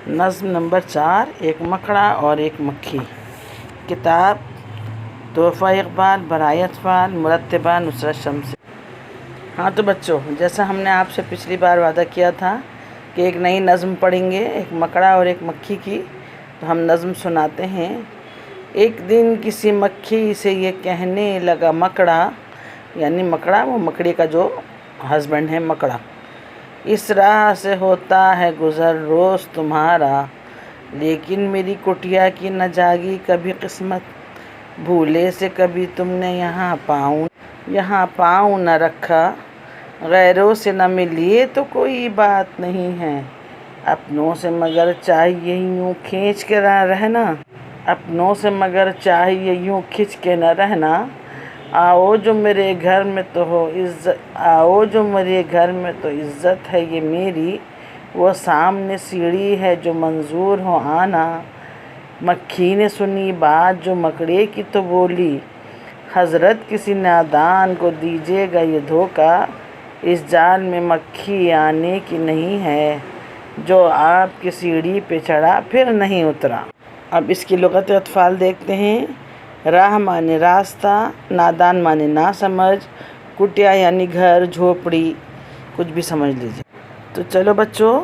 نظم نمبر 4، ایک مکڑا اور ایک مکھی۔ کتاب تحفہ اقبال برائے اطفال، مرتبہ نصرت شمسی۔ ہاں تو بچوں، جیسا ہم نے آپ سے پچھلی بار وعدہ کیا تھا کہ ایک نئی نظم پڑھیں گے، ایک مکڑا اور ایک مکھی کی، تو ہم نظم سناتے ہیں۔ ایک دن کسی مکھی سے یہ کہنے لگا مکڑا، یعنی مکڑا وہ مکڑی کا جو ہسبینڈ ہے مکڑا، اس راہ سے ہوتا ہے گزر روز تمہارا، لیکن میری کٹیا کی نہ جاگی کبھی قسمت، بھولے سے کبھی تم نے یہاں پاؤں نہ رکھا، غیروں سے نہ ملیے تو کوئی بات نہیں ہے، اپنوں سے مگر چاہیے یوں کھینچ کے نہ رہنا، آؤ جو میرے گھر میں تو عزت ہے یہ میری، وہ سامنے سیڑھی ہے جو منظور ہو آنا۔ مکھی نے سنی بات جو مکڑے کی تو بولی، حضرت کسی نادان کو دیجیے گا یہ دھوکا، اس جال میں مکھی آنے کی نہیں ہے، جو آپ کی سیڑھی پہ چڑھا پھر نہیں اترا۔ اب اس کی لغت اطفال دیکھتے ہیں۔ راہ مانے راستہ، نادان مانے نہ سمجھ، کٹیا یعنی گھر، جھوپڑی، کچھ بھی سمجھ لیجیے۔ تو چلو بچوں،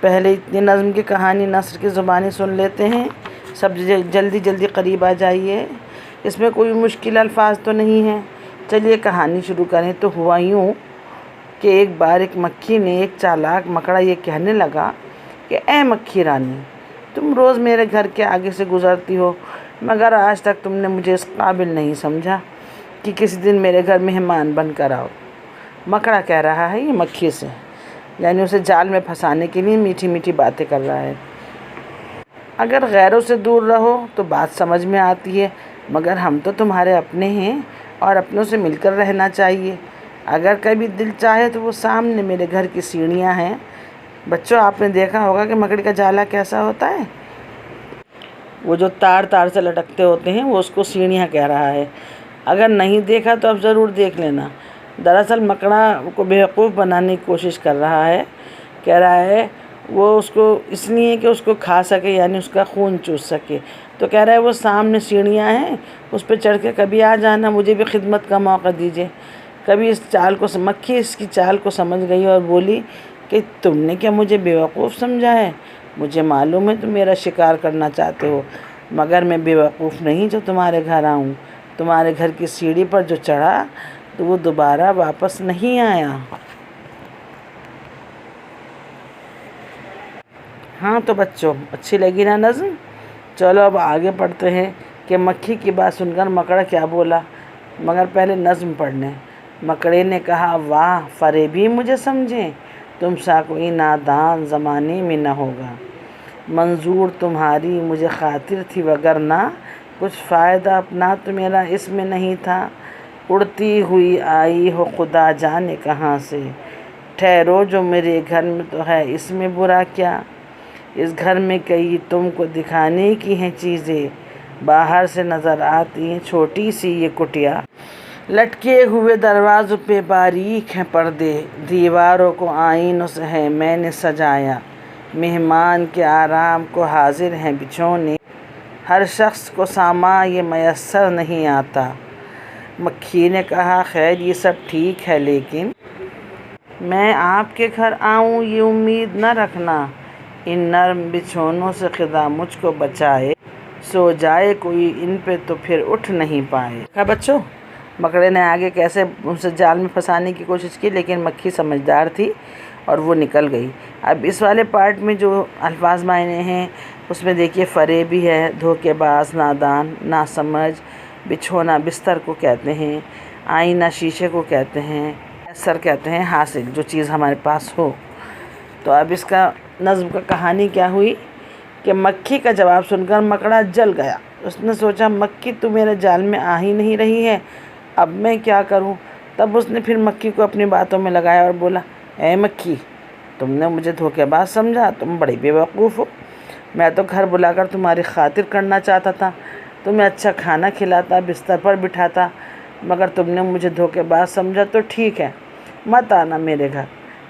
پہلے اتنی نظم کی کہانی نثر کی زبانی سن لیتے ہیں، سب جلدی قریب آ جائیے، اس میں کوئی مشکل الفاظ تو نہیں ہیں۔ چلیے کہانی شروع کریں۔ تو ہوا یوں کہ ایک بار ایک مکھی نے ایک چالاک مکڑا یہ کہنے لگا کہ اے مکھی رانی، تم روز میرے گھر کے آگے سے گزرتی ہو، مگر آج تک تم نے مجھے اس قابل نہیں سمجھا کہ کسی دن میرے گھر مہمان بن کر آؤ۔ مکڑا کہہ رہا ہے یہ مکھی سے، یعنی اسے جال میں پھنسانے کے لیے میٹھی میٹھی باتیں کر رہا ہے۔ اگر غیروں سے دور رہو تو بات سمجھ میں آتی ہے، مگر ہم تو تمہارے اپنے ہیں اور اپنوں سے مل کر رہنا چاہیے۔ اگر کبھی دل چاہے تو وہ سامنے میرے گھر کی سیڑھیاں ہیں۔ بچوں، آپ نے دیکھا ہوگا کہ مکڑی کا جالا کیسا ہوتا ہے، وہ جو تار سے لٹکتے ہوتے ہیں، وہ اس کو سیڑھیاں کہہ رہا ہے۔ اگر نہیں دیکھا تو اب ضرور دیکھ لینا۔ دراصل مکڑا کو بیوقوف بنانے کی کوشش کر رہا ہے، کہہ رہا ہے وہ اس کو اس لیے کہ اس کو کھا سکے، یعنی اس کا خون چوس سکے، تو کہہ رہا ہے وہ سامنے سیڑھیاں ہیں، اس پہ چڑھ کے کبھی آ جانا، مجھے بھی خدمت کا موقع دیجیے۔ کبھی مکھی اس کی چال کو سمجھ گئی اور بولی کہ تم نے کیا مجھے بیوقوف سمجھا ہے؟ مجھے معلوم ہے تم میرا شکار کرنا چاہتے ہو، مگر میں بیوقوف نہیں جو تمہارے گھر آؤں۔ تمہارے گھر کی سیڑھی پر جو چڑھا تو وہ دوبارہ واپس نہیں آیا۔ ہاں تو بچوں، اچھی لگی نا نظم؟ چلو اب آگے پڑھتے ہیں کہ مکھی کی بات سن کر مکڑا کیا بولا، مگر پہلے نظم پڑھ لیں۔ مکڑے نے کہا واہ فریبی مجھے سمجھیں، تم سا کوئی نادان زمانے میں نہ ہوگا، منظور تمہاری مجھے خاطر تھی وگرنہ کچھ فائدہ اپنا تو میرا اس میں نہیں تھا، اڑتی ہوئی آئی ہو خدا جانے کہاں سے، ٹھہرو جو میرے گھر میں تو ہے اس میں برا کیا، اس گھر میں کئی تم کو دکھانے کی ہیں چیزیں، باہر سے نظر آتی ہیں چھوٹی سی یہ کٹیا، لٹکے ہوئے دروازوں پہ باریک ہیں پردے، دیواروں کو آئینوں سے ہے میں نے سجایا، مہمان کے آرام کو حاضر ہیں بچھونے، ہر شخص کو سامان یہ میسر نہیں آتا۔ مکھی نے کہا خیر یہ سب ٹھیک ہے، لیکن میں آپ کے گھر آؤں یہ امید نہ رکھنا، ان نرم بچھونوں سے خدا مجھ کو بچائے، سو جائے کوئی ان پہ تو پھر اٹھ نہیں پائے۔ دیکھا بچوں، مکڑے نے آگے کیسے اسے جال میں پھنسانے کی کوشش کی، لیکن مکھی سمجھدار تھی اور وہ نکل گئی۔ اب اس والے پارٹ میں جو الفاظ معنی ہیں اس میں دیکھیے فریبی ہے، دھوکے باز، نادان، ناسمجھ، بچھونا بستر کو کہتے ہیں، آئینہ شیشے کو کہتے ہیں، میسر کہتے ہیں حاصل، جو چیز ہمارے پاس ہو۔ تو اب اس کا نظم کا کہانی کیا ہوئی کہ مکھی کا جواب سن کر مکڑا جل گیا۔ اس نے سوچا مکھی تو میرے جال میں آ ہی نہیں رہی ہے، اب میں کیا کروں؟ تب اس نے پھر مکھی کو اپنی باتوں میں لگایا اور بولا اے مکھی، تم نے مجھے دھوکے باز سمجھا، تم بڑی بیوقوف ہو، میں تو گھر بلا کر تمہاری خاطر کرنا چاہتا تھا، تمہیں اچھا کھانا کھلاتا، بستر پر بٹھاتا، مگر تم نے مجھے دھوکے باز سمجھا، تو ٹھیک ہے مت آنا میرے گھر،